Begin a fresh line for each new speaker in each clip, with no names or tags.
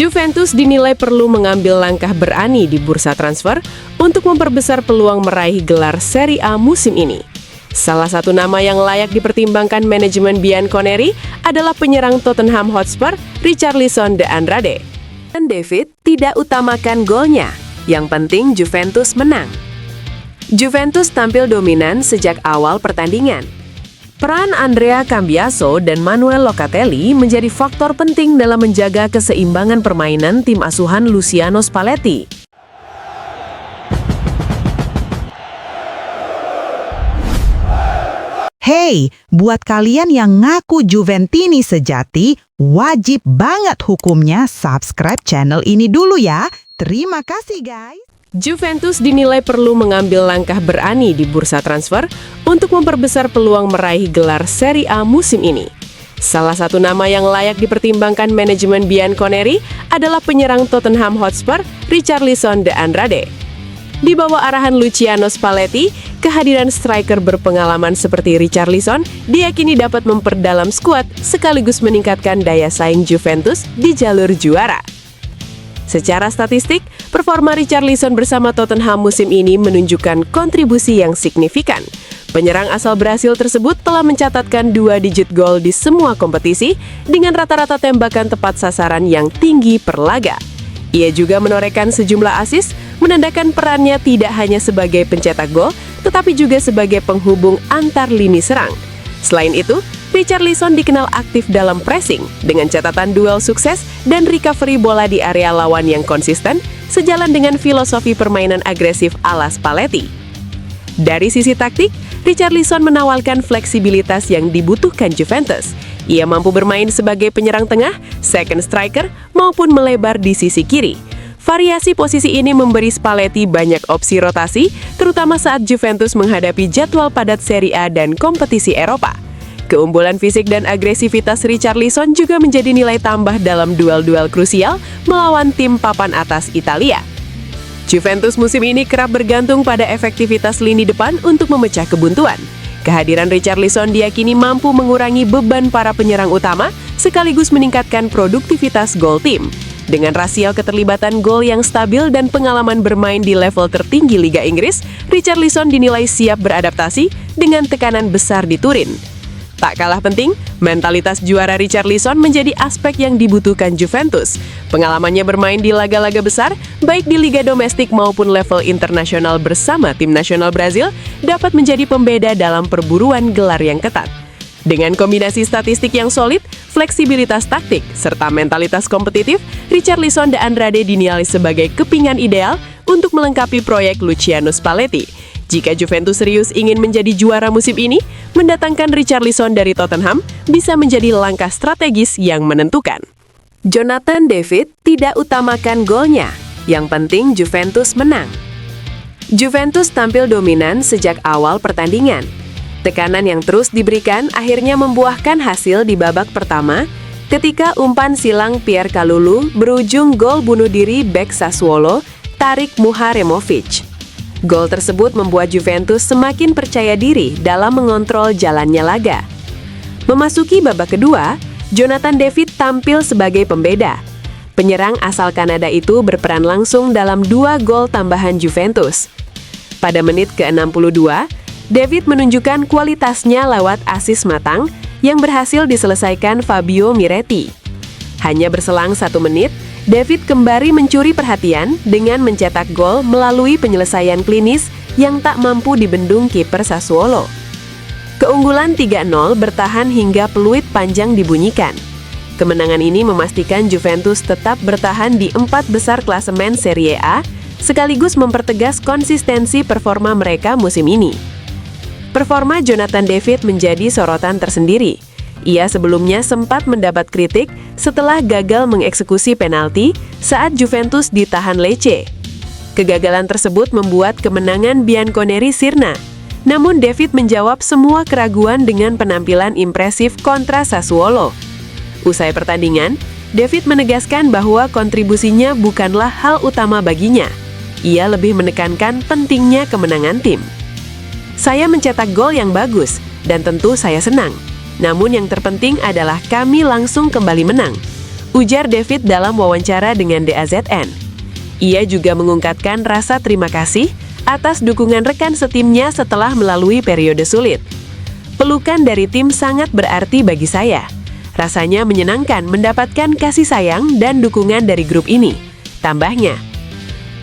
Juventus dinilai perlu mengambil langkah berani di bursa transfer untuk memperbesar peluang meraih gelar Serie A musim ini. Salah satu nama yang layak dipertimbangkan manajemen Bianconeri adalah penyerang Tottenham Hotspur, Richarlison de Andrade. Dan David tidak utamakan golnya, yang penting Juventus menang. Juventus tampil dominan sejak awal pertandingan. Peran Andrea Cambiaso dan Manuel Locatelli menjadi faktor penting dalam menjaga keseimbangan permainan tim asuhan Luciano Spalletti.
Hey, buat kalian yang ngaku Juventini sejati, wajib banget hukumnya subscribe channel ini dulu ya. Terima kasih guys.
Juventus dinilai perlu mengambil langkah berani di bursa transfer untuk memperbesar peluang meraih gelar Serie A musim ini. Salah satu nama yang layak dipertimbangkan manajemen Bianconeri adalah penyerang Tottenham Hotspur, Richarlison de Andrade. Di bawah arahan Luciano Spalletti, kehadiran striker berpengalaman seperti Richarlison diyakini dapat memperdalam skuad sekaligus meningkatkan daya saing Juventus di jalur juara. Secara statistik, performa Richarlison bersama Tottenham musim ini menunjukkan kontribusi yang signifikan. Penyerang asal Brasil tersebut telah mencatatkan 2 digit gol di semua kompetisi dengan rata-rata tembakan tepat sasaran yang tinggi per laga. Ia juga menorehkan sejumlah assist, menandakan perannya tidak hanya sebagai pencetak gol, tetapi juga sebagai penghubung antar lini serang. Selain itu, Richarlison dikenal aktif dalam pressing dengan catatan duel sukses dan recovery bola di area lawan yang konsisten, sejalan dengan filosofi permainan agresif ala Spalletti. Dari sisi taktik, Richarlison menawarkan fleksibilitas yang dibutuhkan Juventus. Ia mampu bermain sebagai penyerang tengah, second striker, maupun melebar di sisi kiri. Variasi posisi ini memberi Spalletti banyak opsi rotasi, terutama saat Juventus menghadapi jadwal padat Serie A dan kompetisi Eropa. Keunggulan fisik dan agresivitas Richarlison juga menjadi nilai tambah dalam duel-duel krusial melawan tim papan atas Italia. Juventus musim ini kerap bergantung pada efektivitas lini depan untuk memecah kebuntuan. Kehadiran Richarlison diyakini mampu mengurangi beban para penyerang utama sekaligus meningkatkan produktivitas gol tim. Dengan rasio keterlibatan gol yang stabil dan pengalaman bermain di level tertinggi Liga Inggris, Richarlison dinilai siap beradaptasi dengan tekanan besar di Turin. Tak kalah penting, mentalitas juara Richarlison menjadi aspek yang dibutuhkan Juventus. Pengalamannya bermain di laga-laga besar, baik di liga domestik maupun level internasional bersama tim nasional Brazil, dapat menjadi pembeda dalam perburuan gelar yang ketat. Dengan kombinasi statistik yang solid, fleksibilitas taktik, serta mentalitas kompetitif, Richarlison de Andrade dinilai sebagai kepingan ideal untuk melengkapi proyek Luciano Spalletti. Jika Juventus serius ingin menjadi juara musim ini, mendatangkan Richarlison dari Tottenham bisa menjadi langkah strategis yang menentukan. Jonathan David tidak utamakan golnya, yang penting Juventus menang. Juventus tampil dominan sejak awal pertandingan. Tekanan yang terus diberikan akhirnya membuahkan hasil di babak pertama ketika umpan silang Pierre Kalulu berujung gol bunuh diri bek Sassuolo, Tarik Muharemovic. Gol tersebut membuat Juventus semakin percaya diri dalam mengontrol jalannya laga. Memasuki babak kedua, Jonathan David tampil sebagai pembeda. Penyerang asal Kanada itu berperan langsung dalam 2 gol tambahan Juventus. Pada menit ke-62, David menunjukkan kualitasnya lewat assist matang yang berhasil diselesaikan Fabio Miretti. Hanya berselang 1 menit, David kembali mencuri perhatian dengan mencetak gol melalui penyelesaian klinis yang tak mampu dibendung kiper Sassuolo. Keunggulan 3-0 bertahan hingga peluit panjang dibunyikan. Kemenangan ini memastikan Juventus tetap bertahan di 4 besar klasemen Serie A, sekaligus mempertegas konsistensi performa mereka musim ini. Performa Jonathan David menjadi sorotan tersendiri. Ia sebelumnya sempat mendapat kritik setelah gagal mengeksekusi penalti saat Juventus ditahan Lecce. Kegagalan tersebut membuat kemenangan Bianconeri sirna. Namun David menjawab semua keraguan dengan penampilan impresif kontra Sassuolo. Usai pertandingan, David menegaskan bahwa kontribusinya bukanlah hal utama baginya. Ia lebih menekankan pentingnya kemenangan tim. Saya mencetak gol yang bagus dan tentu saya senang. Namun yang terpenting adalah kami langsung kembali menang. ujar David dalam wawancara dengan DAZN. Ia juga mengungkapkan rasa terima kasih atas dukungan rekan setimnya setelah melalui periode sulit. Pelukan dari tim sangat berarti bagi saya. Rasanya menyenangkan mendapatkan kasih sayang dan dukungan dari grup ini, tambahnya.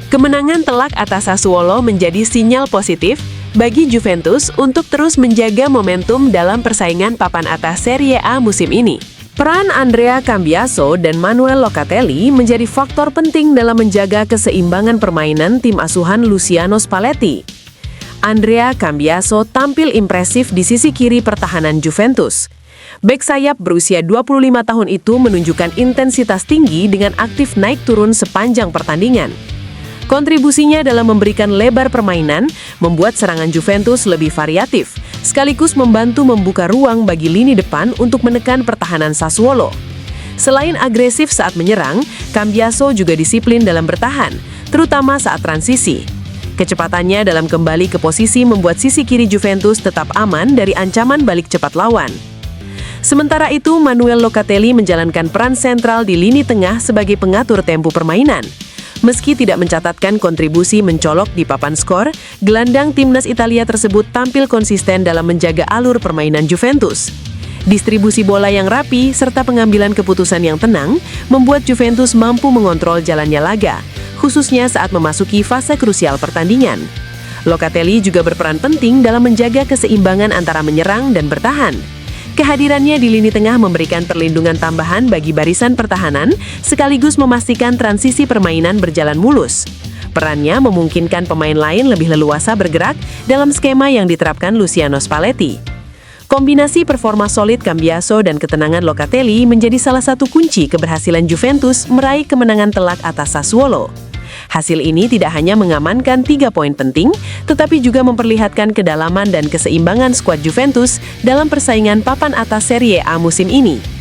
Kemenangan telak atas Sassuolo menjadi sinyal positif bagi Juventus untuk terus menjaga momentum dalam persaingan papan atas Serie A musim ini. Peran Andrea Cambiaso dan Manuel Locatelli menjadi faktor penting dalam menjaga keseimbangan permainan tim asuhan Luciano Spalletti. Andrea Cambiaso tampil impresif di sisi kiri pertahanan Juventus. Bek sayap berusia 25 tahun itu menunjukkan intensitas tinggi dengan aktif naik turun sepanjang pertandingan. Kontribusinya dalam memberikan lebar permainan membuat serangan Juventus lebih variatif, sekaligus membantu membuka ruang bagi lini depan untuk menekan pertahanan Sassuolo. Selain agresif saat menyerang, Cambiaso juga disiplin dalam bertahan, terutama saat transisi. Kecepatannya dalam kembali ke posisi membuat sisi kiri Juventus tetap aman dari ancaman balik cepat lawan. Sementara itu, Manuel Locatelli menjalankan peran sentral di lini tengah sebagai pengatur tempo permainan. Meski tidak mencatatkan kontribusi mencolok di papan skor, gelandang timnas Italia tersebut tampil konsisten dalam menjaga alur permainan Juventus. Distribusi bola yang rapi serta pengambilan keputusan yang tenang membuat Juventus mampu mengontrol jalannya laga, khususnya saat memasuki fase krusial pertandingan. Locatelli juga berperan penting dalam menjaga keseimbangan antara menyerang dan bertahan. Kehadirannya di lini tengah memberikan perlindungan tambahan bagi barisan pertahanan, sekaligus memastikan transisi permainan berjalan mulus. Perannya memungkinkan pemain lain lebih leluasa bergerak dalam skema yang diterapkan Luciano Spalletti. Kombinasi performa solid Cambiaso dan ketenangan Locatelli menjadi salah satu kunci keberhasilan Juventus meraih kemenangan telak atas Sassuolo. Hasil ini tidak hanya mengamankan 3 poin penting, tetapi juga memperlihatkan kedalaman dan keseimbangan skuad Juventus dalam persaingan papan atas Serie A musim ini.